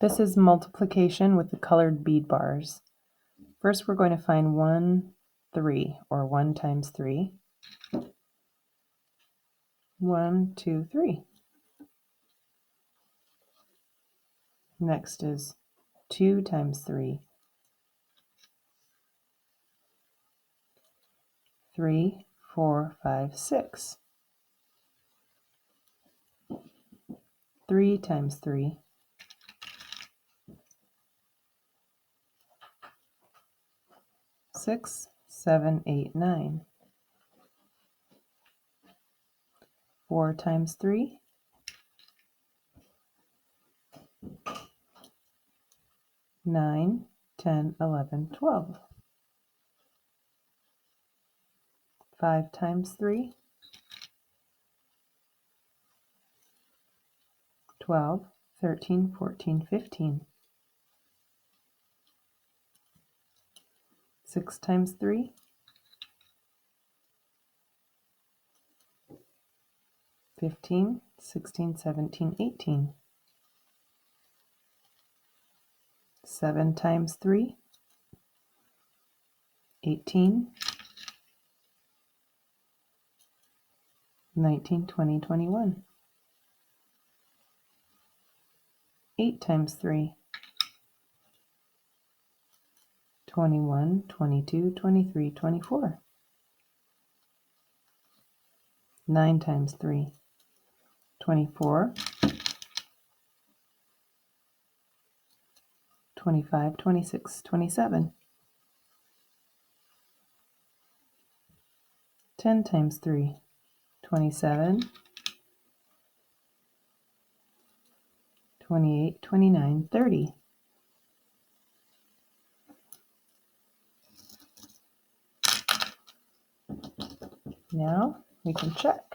This is multiplication with the colored bead bars. First, we're going to find 1, 3, or 1 times 3. 1, 2, 3. Next is 2 times 3. 3, 4, 5, 6. 3 times 3. 6, 7, 8, 9. 4 times 3. 9, 10, 11, 12. 5 times 3. 12, 13, 14, 15. 6 times 3. 15, 16, 17, 18. 7 times 3. 18. 19, 20, 21. 8 times 3. 21, 22, 23, 24. 9 times 3. 24. 25, 26, 27. 10 times 3. 27. 28, 29, 30. Now we can check.